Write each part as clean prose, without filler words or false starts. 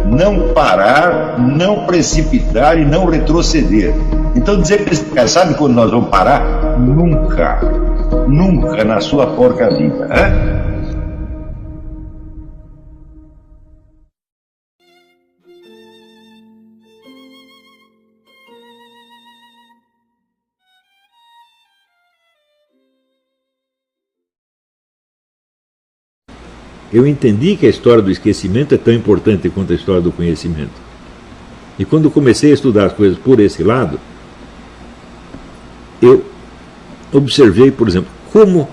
não parar, não precipitar e não retroceder. Então dizer para esse cara, sabe quando nós vamos parar? Nunca. Nunca na sua porca vida. Né? Eu entendi que a história do esquecimento é tão importante quanto a história do conhecimento. E quando comecei a estudar as coisas por esse lado, eu observei, por exemplo, como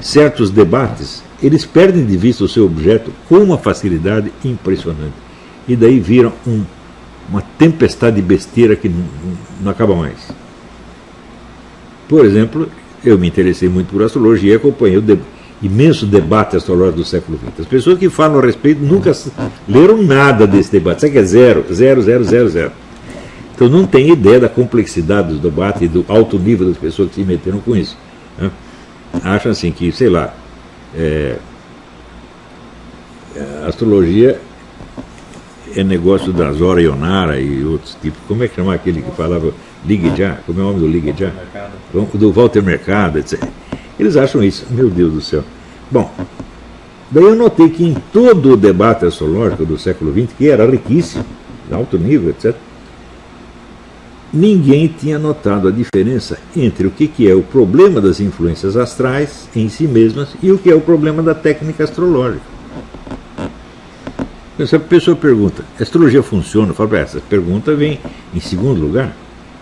certos debates, eles perdem de vista o seu objeto com uma facilidade impressionante. E daí viram uma tempestade de besteira que não acaba mais. Por exemplo, eu me interessei muito por astrologia e acompanhei o imenso debate astrológico do século XX. As pessoas que falam a respeito nunca leram nada desse debate. Sabe que é zero. Então não tem ideia da complexidade do debate e do alto nível das pessoas que se meteram com isso. Né? Acham assim que, sei lá, a astrologia é negócio da Zora Ionara e outros tipos. Como é que chama aquele que falava Ligue Já? Como é o nome do Ligue Já? Do Walter Mercado, etc. Eles acham isso, meu Deus do céu. Bom, daí eu notei que em todo o debate astrológico do século XX, que era riquíssimo, de alto nível, etc., ninguém tinha notado a diferença entre o que é o problema das influências astrais em si mesmas e o que é o problema da técnica astrológica. Essa pessoa pergunta, a astrologia funciona? Eu falo, essa pergunta vem em segundo lugar.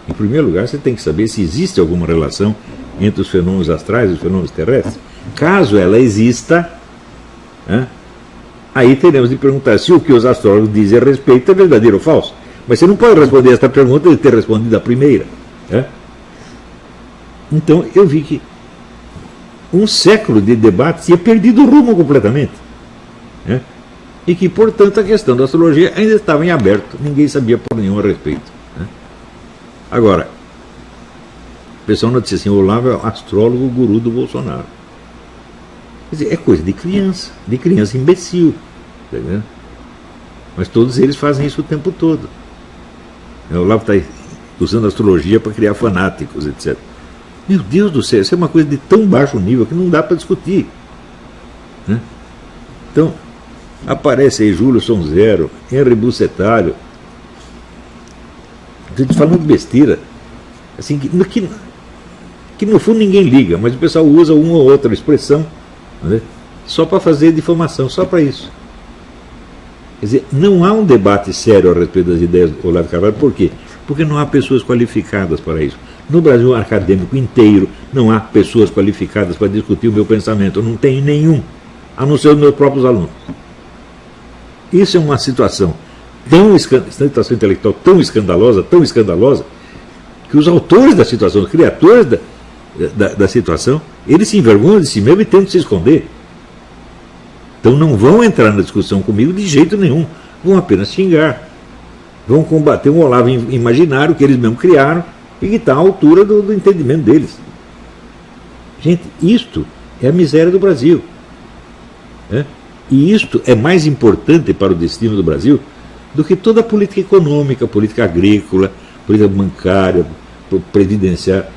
Em primeiro lugar, você tem que saber se existe alguma relação entre os fenômenos astrais e os fenômenos terrestres. Caso ela exista, aí teremos de perguntar se o que os astrólogos dizem a respeito é verdadeiro ou falso. Mas você não pode responder esta pergunta e ter respondido a primeira. Então eu vi que um século de debate tinha perdido o rumo completamente. E que, portanto, a questão da astrologia ainda estava em aberto. Ninguém sabia por nenhum a respeito. Agora, o pessoal não disse assim, o Olavo é o astrólogo guru do Bolsonaro. Quer dizer, é coisa de criança imbecil. Tá vendo? Mas todos eles fazem isso o tempo todo. O Olavo está usando a astrologia para criar fanáticos, etc. Meu Deus do céu, isso é uma coisa de tão baixo nível que não dá para discutir. Então, aparece aí Júlio Sonzero, Henri Bucetalho, falando besteira, assim, que no fundo ninguém liga, mas o pessoal usa uma ou outra expressão, só para fazer difamação, só para isso. Quer dizer, não há um debate sério a respeito das ideias do Olavo de Carvalho. Por quê? Porque não há pessoas qualificadas para isso. No Brasil acadêmico inteiro, não há pessoas qualificadas para discutir o meu pensamento. Não tem nenhum, a não ser os meus próprios alunos. Isso é uma situação situação intelectual tão escandalosa, que os autores da situação, os criadores da situação, eles se envergonham de si mesmos e tentam se esconder. Então não vão entrar na discussão comigo de jeito nenhum, vão apenas xingar, vão combater um Olavo imaginário que eles mesmos criaram e que está à altura do entendimento deles. Gente, isto é a miséria do Brasil. E isto é mais importante para o destino do Brasil do que toda a política econômica, política agrícola, política bancária, previdenciária.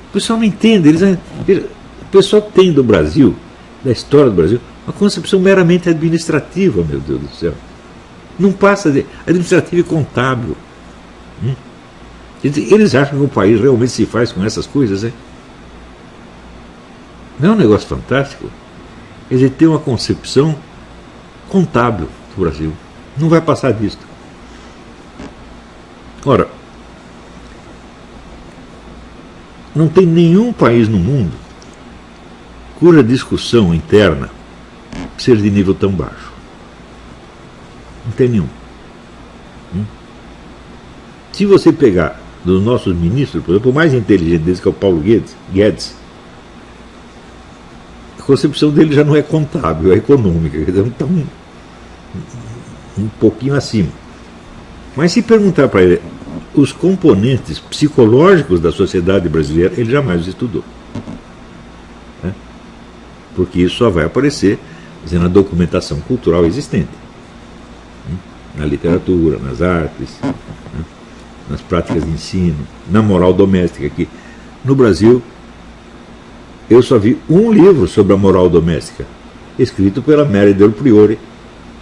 O pessoal não entende. O pessoal tem do Brasil, da história do Brasil, uma concepção meramente administrativa, meu Deus do céu. Não passa de administrativa e contábil. Eles acham que o país realmente se faz com essas coisas, Não é um negócio fantástico? Quer dizer, tem uma concepção contábil do Brasil. Não vai passar disso. Ora, não tem nenhum país no mundo cuja discussão interna seja de nível tão baixo. Não tem nenhum. Se você pegar dos nossos ministros, por exemplo, o mais inteligente deles, que é o Paulo Guedes, a concepção dele já não é contábil, é econômica. Então, um pouquinho acima. Mas se perguntar para ele os componentes psicológicos da sociedade brasileira, ele jamais os estudou. Porque isso só vai aparecer na documentação cultural existente. na literatura, nas artes, né, nas práticas de ensino, na moral doméstica. Que no Brasil eu só vi um livro sobre a moral doméstica, escrito pela Mary Del Priore,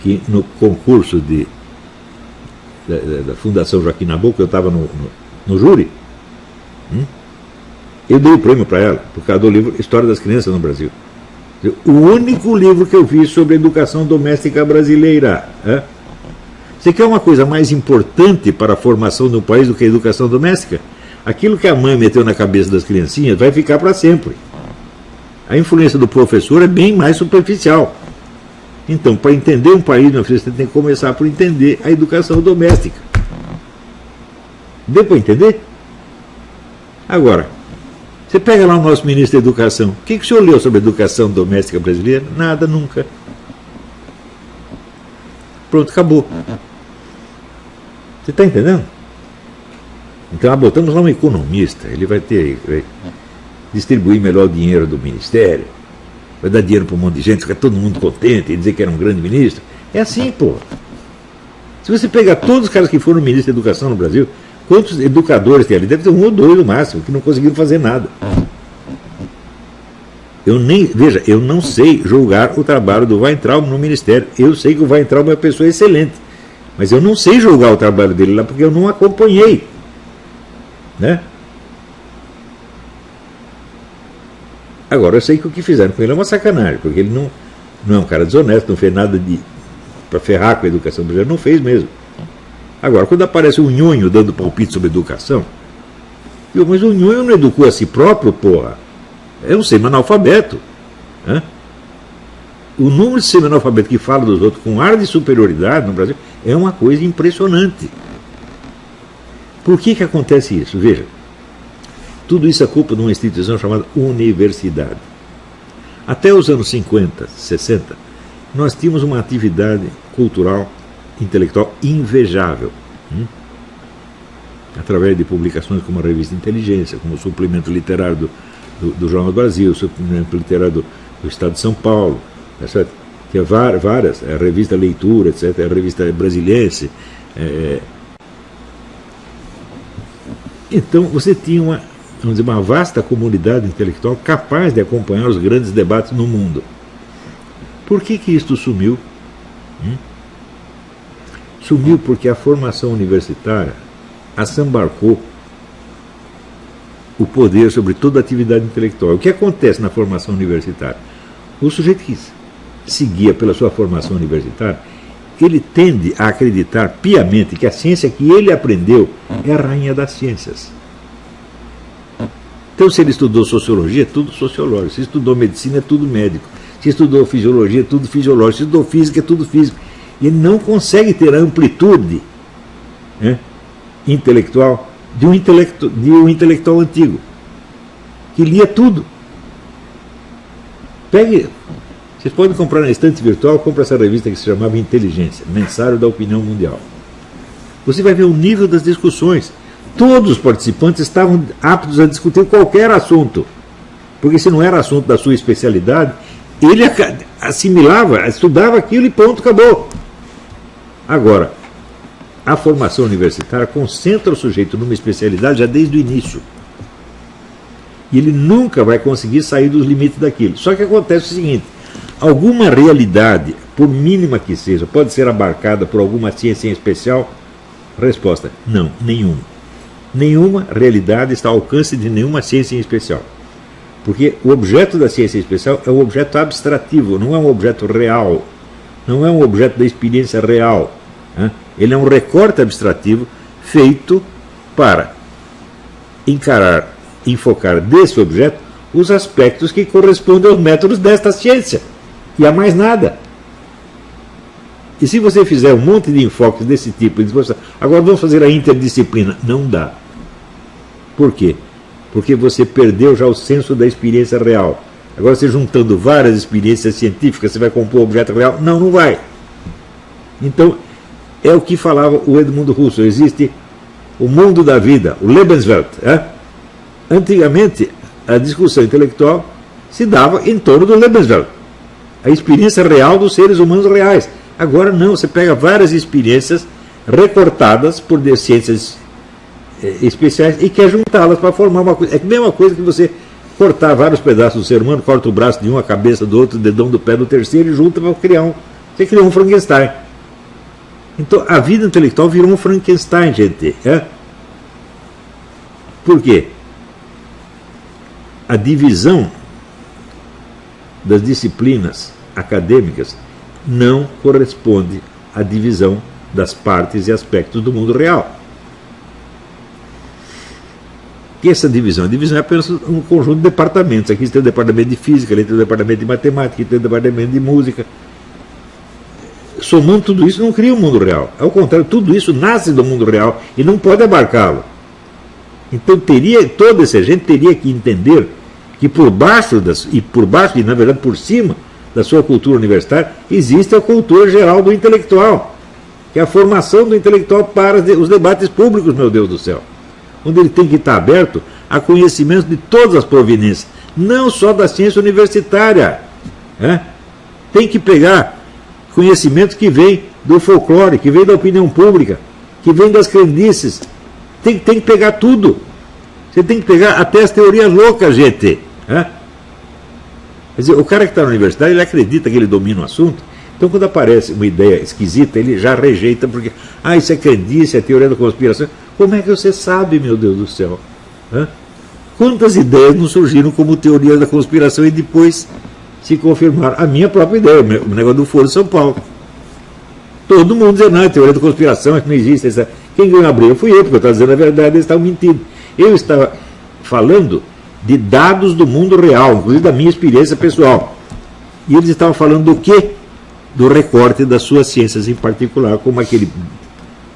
que no concurso da Fundação Joaquim Nabuco, eu estava no júri, eu dei o prêmio para ela, por causa do livro História das Crianças no Brasil. O único livro que eu vi sobre educação doméstica brasileira. Você quer uma coisa mais importante para a formação de um país do que a educação doméstica? Aquilo que a mãe meteu na cabeça das criancinhas vai ficar para sempre. A influência do professor é bem mais superficial. Então, para entender um país, meu filho, você tem que começar por entender a educação doméstica. Deu para entender? Agora, você pega lá o nosso ministro da Educação. O que o senhor leu sobre a educação doméstica brasileira? Nada, nunca. Pronto, acabou. Você está entendendo? Então, botamos lá um economista. Ele vai distribuir melhor o dinheiro do ministério. Vai dar dinheiro para um monte de gente, ficar todo mundo contente e dizer que era um grande ministro. É assim, pô. Se você pegar todos os caras que foram ministros da Educação no Brasil, quantos educadores tem ali? Deve ter um ou dois no máximo, que não conseguiram fazer nada. Veja, eu não sei julgar o trabalho do Weintraub no Ministério. Eu sei que o Weintraub é uma pessoa excelente. Mas eu não sei julgar o trabalho dele lá, porque eu não acompanhei. Né? Agora, eu sei que o que fizeram com ele é uma sacanagem, porque ele não é um cara desonesto, não fez nada para ferrar com a educação brasileira, não fez mesmo. Agora, quando aparece um nhonho dando palpite sobre educação, mas o nhonho não educou a si próprio, porra. É um semi-analfabeto. O número de semi-analfabetos que fala dos outros com ar de superioridade no Brasil é uma coisa impressionante. Por que acontece isso? Veja, tudo isso é culpa de uma instituição chamada universidade. Até os anos 50, 60, nós tínhamos uma atividade cultural, intelectual invejável. Através de publicações como a Revista Inteligência, como o suplemento literário do Jornal do Brasil, o suplemento literário do Estado de São Paulo, certo? Tinha várias, a Revista Leitura, etc., a Revista Brasiliense. Então você tinha uma vasta comunidade intelectual capaz de acompanhar os grandes debates no mundo. Por que isto sumiu? Sumiu porque a formação universitária assambarcou o poder sobre toda a atividade intelectual. O que acontece na formação universitária? O sujeito que se guia pela sua formação universitária, ele tende a acreditar piamente que a ciência que ele aprendeu é a rainha das ciências. Então, se ele estudou sociologia, é tudo sociológico. Se estudou medicina, é tudo médico. Se estudou fisiologia, é tudo fisiológico. Se estudou física, é tudo físico. E ele não consegue ter a amplitude intelectual de um intelectual antigo, que lia tudo. Vocês podem comprar na estante virtual, compra essa revista que se chamava Inteligência, Mensário da Opinião Mundial. Você vai ver o nível das discussões. Todos os participantes estavam aptos a discutir qualquer assunto, porque se não era assunto da sua especialidade, ele assimilava, estudava aquilo e pronto, acabou. Agora, a formação universitária concentra o sujeito numa especialidade já desde o início. E ele nunca vai conseguir sair dos limites daquilo. Só que acontece o seguinte: alguma realidade, por mínima que seja, pode ser abarcada por alguma ciência em especial? Resposta: não, nenhuma. Nenhuma realidade está ao alcance de nenhuma ciência em especial. Porque o objeto da ciência em especial é um objeto abstrativo, não é um objeto real. Não é um objeto da experiência real. Ele é um recorte abstrativo feito para enfocar desse objeto os aspectos que correspondem aos métodos desta ciência. E há mais nada. E se você fizer um monte de enfoques desse tipo, agora vamos fazer a interdisciplina, não dá. Por quê? Porque você perdeu já o senso da experiência real. Agora, você juntando várias experiências científicas, você vai compor o objeto real? Não, não vai. Então, é o que falava o Edmundo Husserl. Existe o mundo da vida, o Lebenswelt. Antigamente, a discussão intelectual se dava em torno do Lebenswelt, a experiência real dos seres humanos reais. Agora não, você pega várias experiências recortadas por ciências especiais e quer juntá-las para formar uma coisa. É a mesma coisa que você cortar vários pedaços do ser humano, corta o braço de um, a cabeça do outro, o dedão do pé do terceiro e junta para criar um. Você criou um Frankenstein. Então a vida intelectual virou um Frankenstein, gente. Por quê? A divisão das disciplinas acadêmicas não corresponde à divisão das partes e aspectos do mundo real. E essa divisão? A divisão é apenas um conjunto de departamentos. Aqui tem o departamento de física, ali tem o departamento de matemática, aqui tem o departamento de música. Somando tudo isso não cria o mundo real. Ao contrário, tudo isso nasce do mundo real e não pode abarcá-lo. Então toda essa gente teria que entender que por baixo e na verdade por cima da sua cultura universitária existe a cultura geral do intelectual, que é a formação do intelectual para os debates públicos, meu Deus do céu, onde ele tem que estar aberto a conhecimento de todas as proveniências, não só da ciência universitária. Tem que pegar conhecimento que vem do folclore, que vem da opinião pública, que vem das crendices. Tem que pegar tudo. Você tem que pegar até as teorias loucas, gente. Quer dizer, o cara que está na universidade, ele acredita que ele domina o assunto. Então, quando aparece uma ideia esquisita, ele já rejeita, porque, isso é crendice, é teoria da conspiração. Como é que você sabe, meu Deus do céu? Quantas ideias não surgiram como teoria da conspiração e depois se confirmaram? A minha própria ideia, o negócio do Foro de São Paulo. Todo mundo dizendo, não, é teoria da conspiração, é que não existe. Quem ganhou a briga fui eu, porque eu estava dizendo a verdade, eles estavam mentindo. Eu estava falando de dados do mundo real, inclusive da minha experiência pessoal. E eles estavam falando do quê? Do recorte das suas ciências em particular, como aquele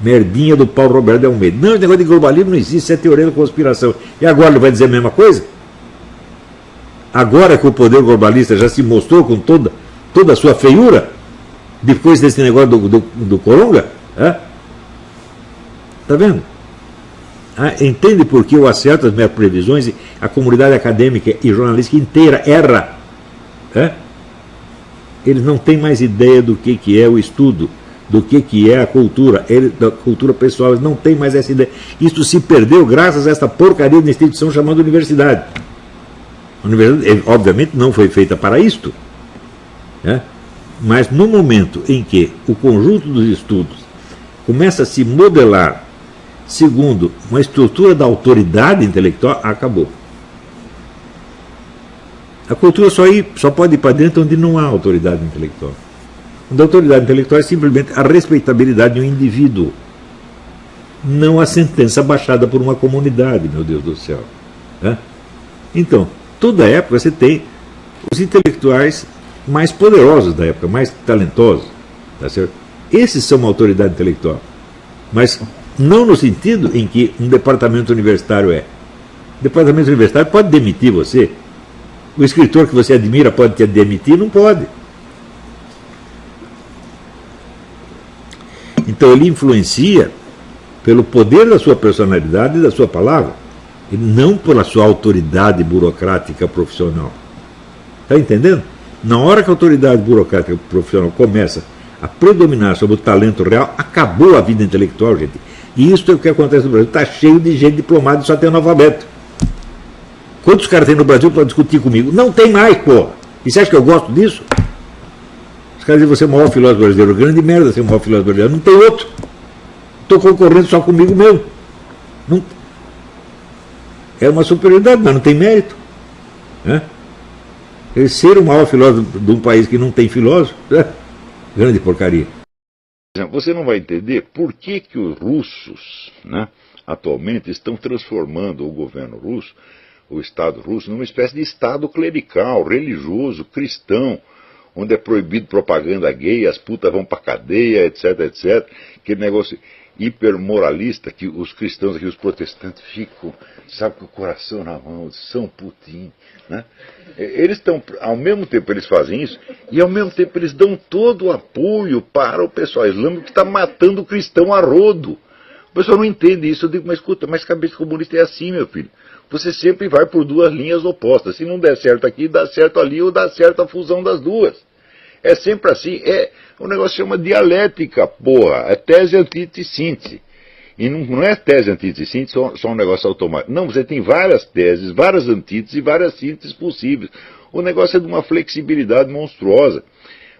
merdinha do Paulo Roberto de Almeida. Não, esse negócio de globalismo não existe, isso é teoria da conspiração. E agora ele vai dizer a mesma coisa? Agora que o poder globalista já se mostrou com toda a sua feiura, depois desse negócio do Coronga? Está vendo? Entende por que eu acerto as minhas previsões e a comunidade acadêmica e jornalística inteira erra? Eles não têm mais ideia do que é o estudo, do que é a cultura, da cultura pessoal, eles não têm mais essa ideia. Isso se perdeu graças a essa porcaria de instituição chamada universidade. A universidade, obviamente, não foi feita para isto. Mas no momento em que o conjunto dos estudos começa a se modelar segundo uma estrutura da autoridade intelectual, acabou. A cultura só pode ir para dentro onde não há autoridade intelectual. Onde a autoridade intelectual é simplesmente a respeitabilidade de um indivíduo, não a sentença baixada por uma comunidade, meu Deus do céu. Então, toda época você tem os intelectuais mais poderosos da época, mais talentosos. Tá certo? Esses são uma autoridade intelectual. Mas não no sentido em que um departamento universitário é. O departamento universitário pode demitir você. O escritor que você admira pode te demitir? Não pode. Então ele influencia pelo poder da sua personalidade e da sua palavra, e não pela sua autoridade burocrática profissional. Está entendendo? Na hora que a autoridade burocrática profissional começa a predominar sobre o talento real, acabou a vida intelectual, gente. E isso é o que acontece no Brasil. Está cheio de gente diplomada e só tem analfabeto. Quantos caras tem no Brasil para discutir comigo? Não tem mais, pô. E você acha que eu gosto disso? Os caras dizem, você é o maior filósofo brasileiro. Grande merda ser o maior filósofo brasileiro. Não tem outro. Estou concorrendo só comigo mesmo. Não... É uma superioridade, mas não tem mérito. Ser o maior filósofo de um país que não tem filósofo, grande porcaria. Você não vai entender por que os russos, atualmente estão transformando o governo russo, o Estado russo, numa espécie de Estado clerical, religioso, cristão, onde é proibido propaganda gay, as putas vão para cadeia, etc, etc. Aquele negócio hipermoralista que os cristãos aqui, os protestantes, ficam, sabe, com o coração na mão, de São Putin. Eles estão, ao mesmo tempo eles fazem isso, e ao mesmo tempo eles dão todo o apoio para o pessoal islâmico que está matando o cristão a rodo. O pessoal não entende isso. Eu digo, mas escuta, mas cabeça comunista é assim, meu filho. Você sempre vai por duas linhas opostas. Se não der certo aqui, dá certo ali, ou dá certo a fusão das duas. É sempre assim. O negócio chama dialética, porra. É tese, antítese, síntese. E não é tese, antítese e síntese só um negócio automático. Não, você tem várias teses, várias antíteses e várias sínteses possíveis. O negócio é de uma flexibilidade monstruosa.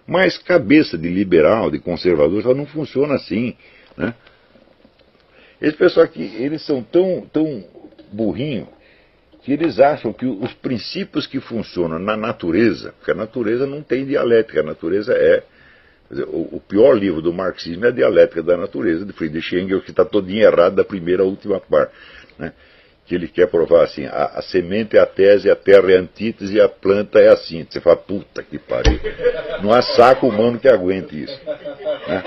Mas cabeça de liberal, de conservador, só não funciona assim, né? Esse pessoal aqui, eles são tão burrinhos que eles acham que os princípios que funcionam na natureza, porque a natureza não tem dialética, a natureza é... Quer dizer, o pior livro do marxismo é a Dialética da Natureza, de Friedrich Engels, que está todinho errado da primeira à última parte, né? Que ele quer provar assim, a semente é a tese, a terra é a antítese e a planta é a síntese. Você fala, puta que pariu, não há saco humano que aguente isso, né?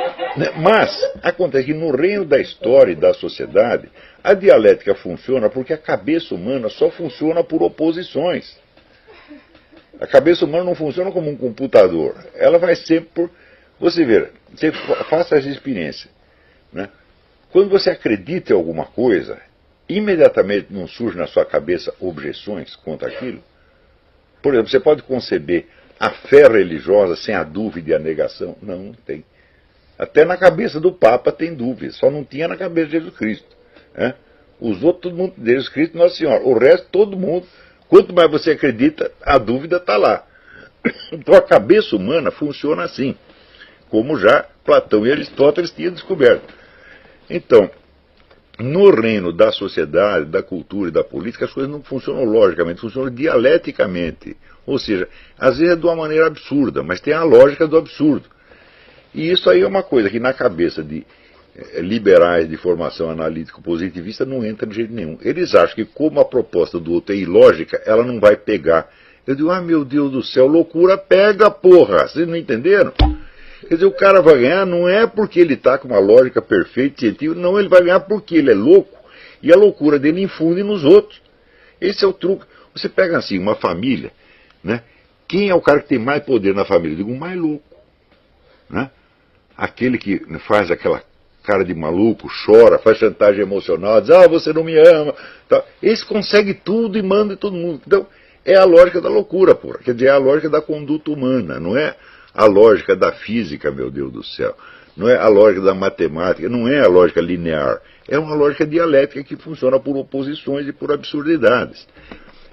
Mas acontece que no reino da história e da sociedade, a dialética funciona porque a cabeça humana só funciona por oposições. A cabeça humana não funciona como um computador, ela vai sempre por... Você vê, você faça essa experiência, né? Quando você acredita em alguma coisa, imediatamente não surge na sua cabeça objeções contra aquilo. Por exemplo, você pode conceber a fé religiosa sem a dúvida e a negação? Não, não tem. Até na cabeça do Papa tem dúvida, só não tinha na cabeça de Jesus Cristo, né? Os outros, todo mundo, Jesus Cristo e Nossa Senhora. O resto, todo mundo. Quanto mais você acredita, a dúvida está lá. Então a cabeça humana funciona assim, como já Platão e Aristóteles tinham descoberto. Então, no reino da sociedade, da cultura e da política, as coisas não funcionam logicamente, funcionam dialeticamente. Ou seja, às vezes é de uma maneira absurda, mas tem a lógica do absurdo. E isso aí é uma coisa que na cabeça de liberais de formação analítico-positivista não entra de jeito nenhum. Eles acham que como a proposta do outro é ilógica, ela não vai pegar. Eu digo, meu Deus do céu, loucura pega, porra! Vocês não entenderam? Quer dizer, o cara vai ganhar não é porque ele está com uma lógica perfeita, científica, não, ele vai ganhar porque ele é louco e a loucura dele infunde nos outros. Esse é o truque. Você pega assim, uma família, né? Quem é o cara que tem mais poder na família? Eu digo, o mais louco, né? Aquele que faz aquela cara de maluco, chora, faz chantagem emocional, diz, você não me ama. Tá. Esse consegue tudo e manda em todo mundo. Então, é a lógica da loucura, porra. Quer dizer, é a lógica da conduta humana, não é a lógica da física, meu Deus do céu. Não é a lógica da matemática, não é a lógica linear. É uma lógica dialética que funciona por oposições e por absurdidades.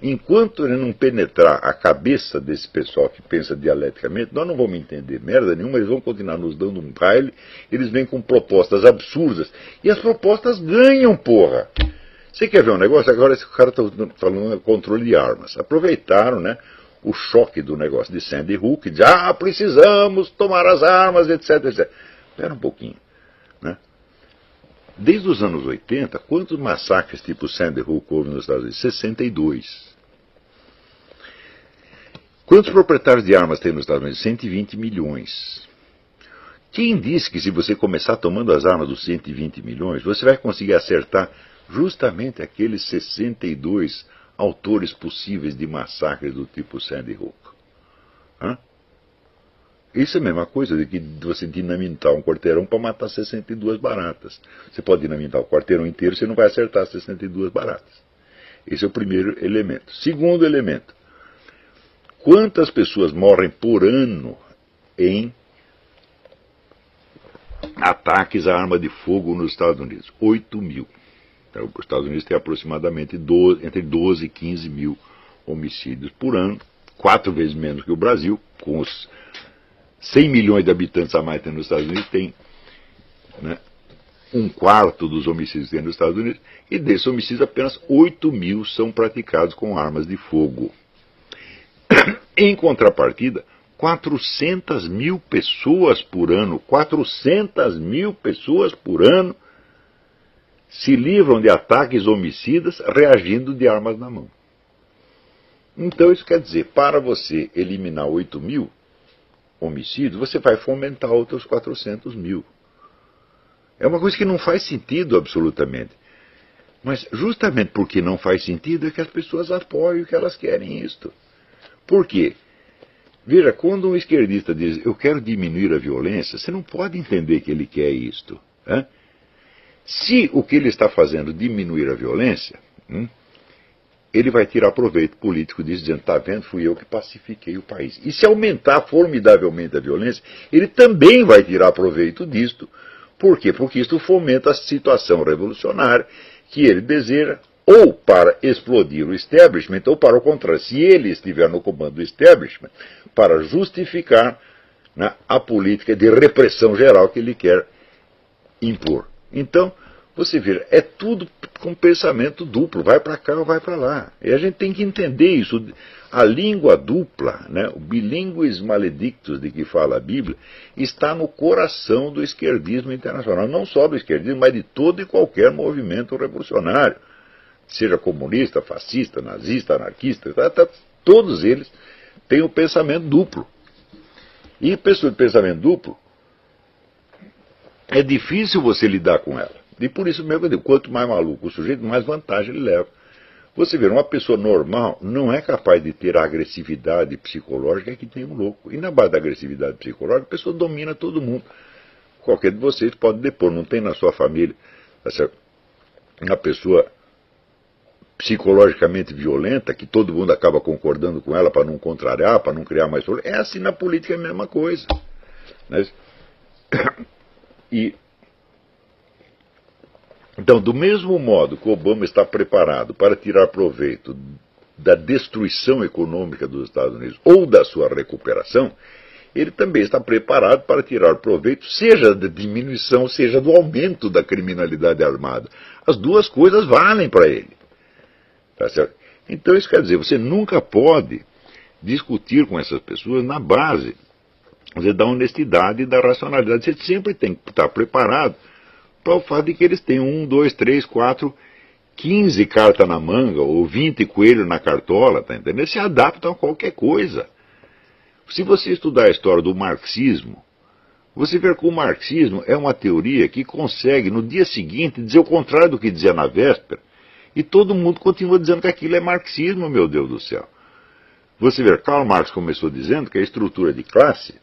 Enquanto ele não penetrar a cabeça desse pessoal que pensa dialeticamente, nós não vamos entender merda nenhuma, eles vão continuar nos dando um baile, eles vêm com propostas absurdas, e as propostas ganham, porra. Você quer ver um negócio? Agora esse cara está falando controle de armas. Aproveitaram, né, o choque do negócio de Sandy Hook, de precisamos tomar as armas, etc, etc. Espera um pouquinho, né? Desde os anos 80, quantos massacres tipo Sandy Hook houve nos Estados Unidos? 62. Quantos proprietários de armas tem nos Estados Unidos? 120 milhões. Quem disse que se você começar tomando as armas dos 120 milhões, você vai conseguir acertar justamente aqueles 62 autores possíveis de massacres do tipo Sandy Hook? Hã? Isso é a mesma coisa de que você dinamitar um quarteirão para matar 62 baratas. Você pode dinamitar o quarteirão inteiro, você não vai acertar 62 baratas. Esse é o primeiro elemento. Segundo elemento, quantas pessoas morrem por ano em ataques à arma de fogo nos Estados Unidos? 8 mil. Então, os Estados Unidos têm aproximadamente entre 12 e 15 mil homicídios por ano, 4 vezes menos que o Brasil, com os 100 milhões de habitantes a mais que tem nos Estados Unidos, tem, né, 1/4 dos homicídios que tem nos Estados Unidos, e desses homicídios apenas 8 mil são praticados com armas de fogo. Em contrapartida, 400 mil pessoas por ano, 400 mil pessoas por ano se livram de ataques homicidas reagindo de armas na mão. Então isso quer dizer, para você eliminar 8 mil homicídios, você vai fomentar outros 400 mil. É uma coisa que não faz sentido absolutamente. Mas justamente porque não faz sentido é que as pessoas apoiam que elas querem isto. Por quê? Veja, quando um esquerdista diz, eu quero diminuir a violência, você não pode entender que ele quer isto. Hein? Se o que ele está fazendo é diminuir a violência, ele vai tirar proveito político disso, dizendo, está vendo, fui eu que pacifiquei o país. E se aumentar formidavelmente a violência, ele também vai tirar proveito disto. Por quê? Porque isto fomenta a situação revolucionária que ele deseja, ou para explodir o establishment, ou para o contrário, se ele estiver no comando do establishment, para justificar, né, a política de repressão geral que ele quer impor. Então, você vê, é tudo com pensamento duplo, vai para cá ou vai para lá. E a gente tem que entender isso. A língua dupla, né, o bilingues maledictus de que fala a Bíblia, está no coração do esquerdismo internacional. Não só do esquerdismo, mas de todo e qualquer movimento revolucionário. Seja comunista, fascista, nazista, anarquista, todos eles têm o pensamento duplo. E pessoa de pensamento duplo, é difícil você lidar com ela. E por isso mesmo eu digo, quanto mais maluco o sujeito, mais vantagem ele leva. Você vê, uma pessoa normal não é capaz de ter a agressividade psicológica que tem um louco. E na base da agressividade psicológica, a pessoa domina todo mundo. Qualquer de vocês pode depor, não tem na sua família uma pessoa psicologicamente violenta, que todo mundo acaba concordando com ela para não contrariar, para não criar mais problema. É assim na política, é a mesma coisa. Né? Então, do mesmo modo que Obama está preparado para tirar proveito da destruição econômica dos Estados Unidos ou da sua recuperação, ele também está preparado para tirar proveito, seja da diminuição, seja do aumento da criminalidade armada. As duas coisas valem para ele. Tá certo? Então, isso quer dizer, você nunca pode discutir com essas pessoas na base da honestidade e da racionalidade. Você sempre tem que estar preparado para o fato de que eles têm 1, 2, 3, 4, 15 cartas na manga, ou 20 coelhos na cartola, tá entendendo? Eles se adaptam a qualquer coisa. Se você estudar a história do marxismo, você vê que o marxismo é uma teoria que consegue, no dia seguinte, dizer o contrário do que dizia na véspera, e todo mundo continua dizendo que aquilo é marxismo, meu Deus do céu. Você vê, Karl Marx começou dizendo que a estrutura de classe,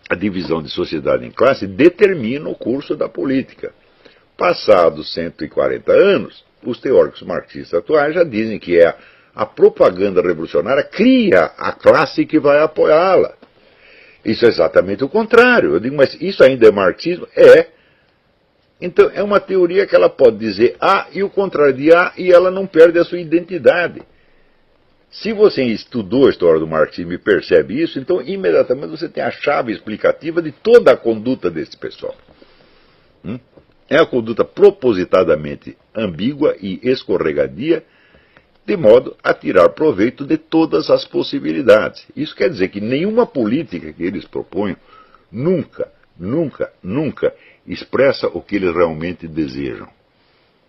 a divisão de sociedade em classe, determina o curso da política. Passados 140 anos, os teóricos marxistas atuais já dizem que a propaganda revolucionária cria a classe que vai apoiá-la. Isso é exatamente o contrário. Eu digo, mas isso ainda é marxismo? É. Então, é uma teoria que ela pode dizer A e o contrário de A, e ela não perde a sua identidade. Se você estudou a história do marxismo e percebe isso, então imediatamente você tem a chave explicativa de toda a conduta desse pessoal. É a conduta propositadamente ambígua e escorregadia, de modo a tirar proveito de todas as possibilidades. Isso quer dizer que nenhuma política que eles proponham nunca expressa o que eles realmente desejam.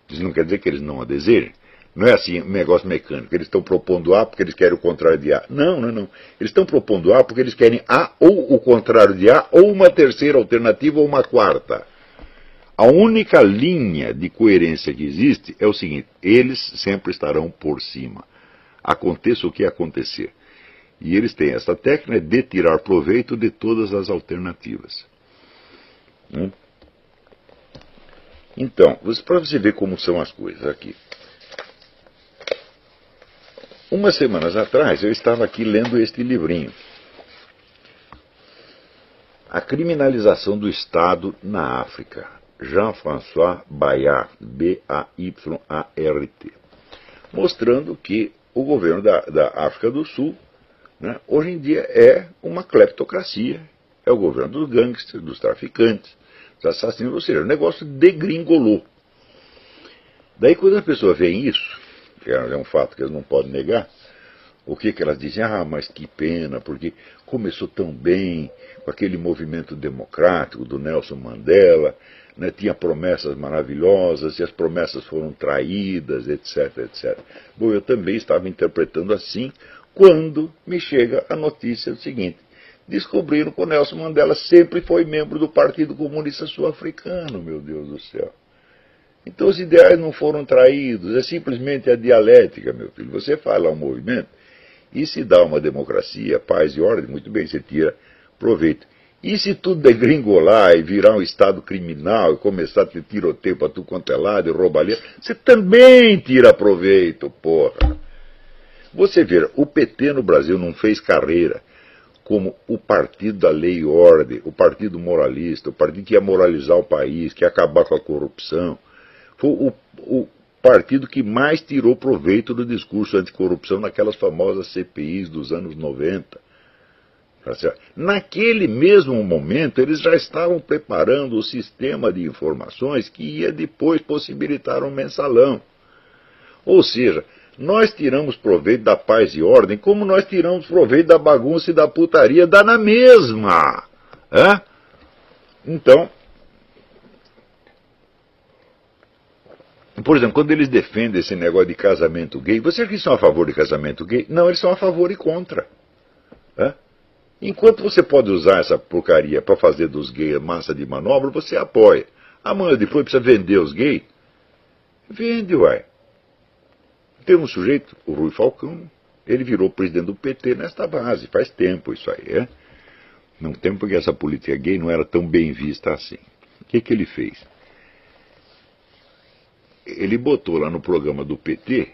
Isso não quer dizer que eles não a desejem. Não é assim um negócio mecânico. Eles estão propondo A porque eles querem o contrário de A. Não. Eles estão propondo A porque eles querem A ou o contrário de A, ou uma terceira alternativa ou uma quarta. A única linha de coerência que existe é o seguinte: eles sempre estarão por cima. Aconteça o que acontecer. E eles têm essa técnica de tirar proveito de todas as alternativas. Então, para você ver como são as coisas aqui. Umas semanas atrás eu estava aqui lendo este livrinho. A criminalização do Estado na África. Jean-François Bayart, B-A-Y-A-R-T. Mostrando que o governo da África do Sul, né, hoje em dia é uma cleptocracia. É o governo dos gangsters, dos traficantes, dos assassinos, ou seja, o negócio degringolou. Daí quando as pessoas veem isso, que é um fato que elas não podem negar, o que elas dizem? Ah, mas que pena, porque começou tão bem com aquele movimento democrático do Nelson Mandela, né, tinha promessas maravilhosas e as promessas foram traídas, etc, etc. Bom, eu também estava interpretando assim quando me chega a notícia do seguinte: descobriram que o Nelson Mandela sempre foi membro do Partido Comunista Sul-Africano, meu Deus do céu. Então os ideais não foram traídos, é simplesmente a dialética, meu filho. Você fala um movimento e se dá uma democracia, paz e ordem, muito bem, você tira proveito. E se tudo degringolar e virar um estado criminal e começar a ter tiroteio para tudo quanto é lado e roubalheira, você também tira proveito, porra. Você vê, o PT no Brasil não fez carreira como o partido da lei e ordem, o partido moralista, o partido que ia moralizar o país, que ia acabar com a corrupção. Foi o partido que mais tirou proveito do discurso anticorrupção naquelas famosas CPIs dos anos 90. Naquele mesmo momento, eles já estavam preparando o sistema de informações que ia depois possibilitar um mensalão. Ou seja, nós tiramos proveito da paz e ordem como nós tiramos proveito da bagunça e da putaria, dá na mesma. É? Então, por exemplo, quando eles defendem esse negócio de casamento gay, você acha que eles são a favor de casamento gay? Não, eles são a favor e contra. É? Enquanto você pode usar essa porcaria para fazer dos gays massa de manobra, você apoia. Amanhã depois precisa vender os gays? Vende, uai. Tem um sujeito, o Rui Falcão, ele virou presidente do PT nesta base, faz tempo isso aí, é? Não tempo porque essa política gay não era tão bem vista assim. O que ele fez? Ele botou lá no programa do PT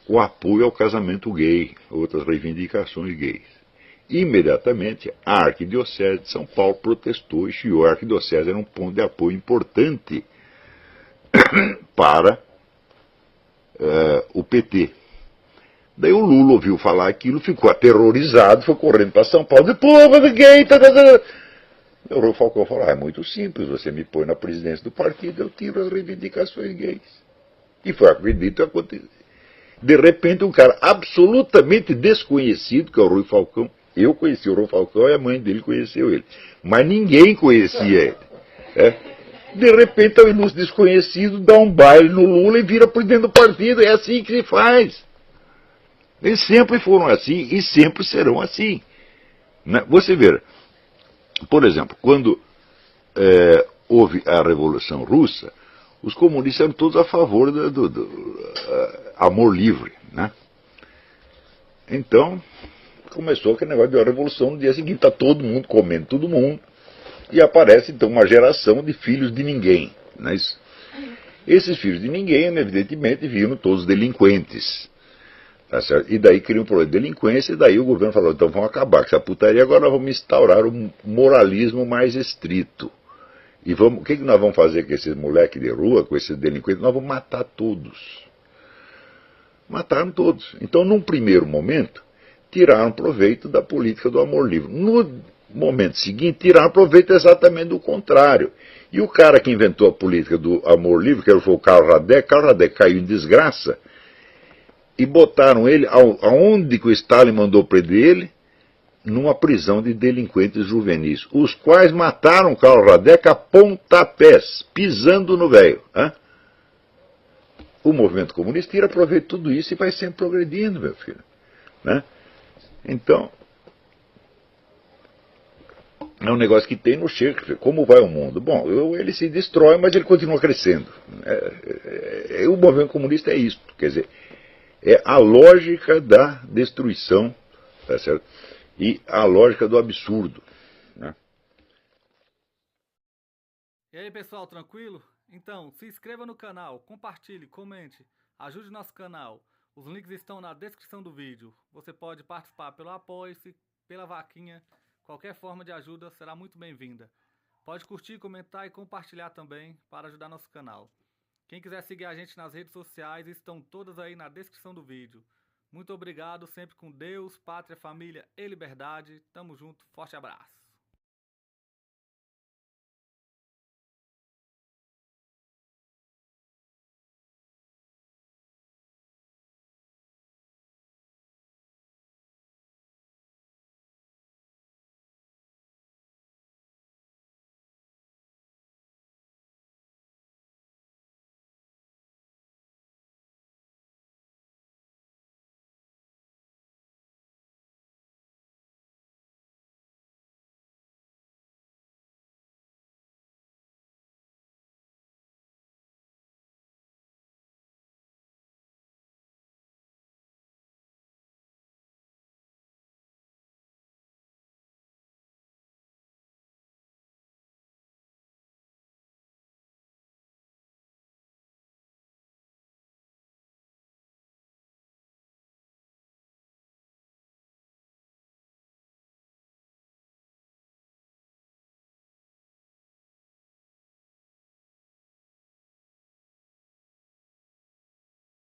o apoio ao casamento gay, outras reivindicações gays. Imediatamente, a Arquidiocese de São Paulo protestou e chiou. A Arquidiocese era um ponto de apoio importante para o PT. Daí o Lula ouviu falar aquilo, ficou aterrorizado, foi correndo para São Paulo, disse, pô, mas gay, O Rui Falcão falou, é muito simples, você me põe na presidência do partido, eu tiro as reivindicações gays. E foi acredito acontecer. De repente, um cara absolutamente desconhecido, que é o Rui Falcão, eu conheci o Rui Falcão e a mãe dele conheceu ele. Mas ninguém conhecia ele. É? De repente, o ilustre desconhecido dá um baile no Lula e vira presidente do partido. É assim que se faz. Eles sempre foram assim e sempre serão assim. Né? Você vê, por exemplo, quando houve a Revolução Russa, os comunistas eram todos a favor do amor livre. Né? Então, começou aquele negócio de uma revolução, no dia seguinte está todo mundo comendo todo mundo, e aparece então uma geração de filhos de ninguém. Não é isso? Esses filhos de ninguém, evidentemente, viram todos delinquentes. Tá certo? E daí criam um problema de delinquência, e daí o governo falou, então vamos acabar com essa putaria, agora nós vamos instaurar um moralismo mais estrito. E o que nós vamos fazer com esses moleques de rua, com esses delinquentes? Nós vamos matar todos. Mataram todos. Então, num primeiro momento, tiraram proveito da política do amor livre. No momento seguinte, tiraram proveito exatamente do contrário. E o cara que inventou a política do amor livre, que foi o Karl Radek caiu em desgraça, e botaram ele, aonde que o Stalin mandou prender ele? Numa prisão de delinquentes juvenis, os quais mataram Karl Radek a pontapés, pisando no velho. O movimento comunista tira proveito de tudo isso e vai sempre progredindo, meu filho. Né? Então, é um negócio que tem no Shakespeare. Como vai o mundo? Bom, ele se destrói, mas ele continua crescendo. O movimento comunista é isso. Quer dizer, é a lógica da destruição, tá certo? E a lógica do absurdo. Né? E aí, pessoal, tranquilo? Então, se inscreva no canal, compartilhe, comente, ajude nosso canal. Os links estão na descrição do vídeo. Você pode participar pelo Apoie-se, pela vaquinha. Qualquer forma de ajuda será muito bem-vinda. Pode curtir, comentar e compartilhar também para ajudar nosso canal. Quem quiser seguir a gente nas redes sociais, estão todas aí na descrição do vídeo. Muito obrigado, sempre com Deus, pátria, família e liberdade. Tamo junto, forte abraço.